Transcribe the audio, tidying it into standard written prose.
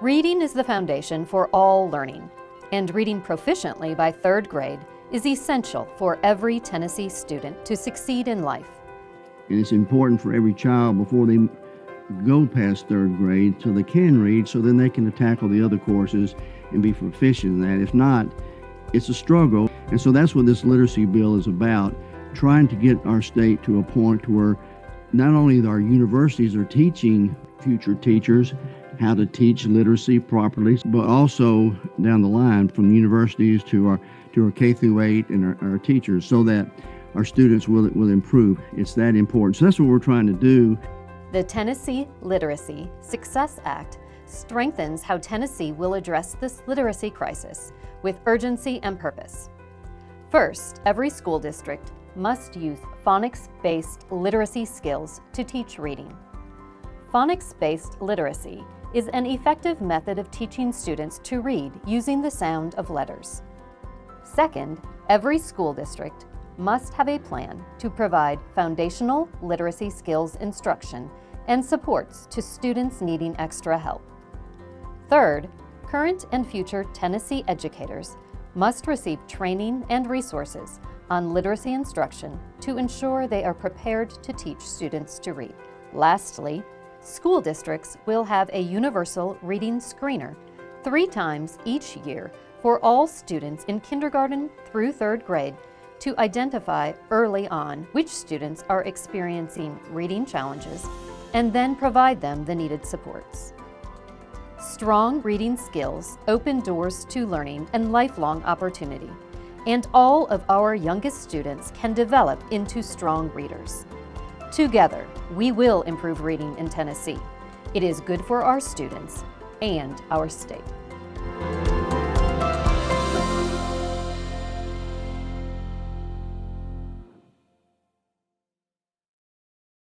Reading is the foundation for all learning, and reading proficiently by 3rd grade is essential for every Tennessee student to succeed in life. And it's important for every child before they go past 3rd grade so they can read, so then they can tackle the other courses and be proficient in that. If not, it's a struggle. And so that's what this literacy bill is about, trying to get our state to a point where not only our universities are teaching future teachers how to teach literacy properly, but also down the line from the universities to our K through 8 and our teachers, so that our students will improve. It's that important. So that's what we're trying to do. The Tennessee Literacy Success Act strengthens how Tennessee will address this literacy crisis with urgency and purpose. First, every school district must use phonics-based literacy skills to teach reading. Phonics-based literacy is an effective method of teaching students to read using the sound of letters. Second, every school district must have a plan to provide foundational literacy skills instruction and supports to students needing extra help. Third, current and future Tennessee educators must receive training and resources on literacy instruction to ensure they are prepared to teach students to read. Lastly, school districts will have a universal reading screener 3 times each year for all students in kindergarten through 3rd grade to identify early on which students are experiencing reading challenges and then provide them the needed supports. Strong reading skills open doors to learning and lifelong opportunity, and all of our youngest students can develop into strong readers. Together, we will improve reading in Tennessee. It is good for our students and our state.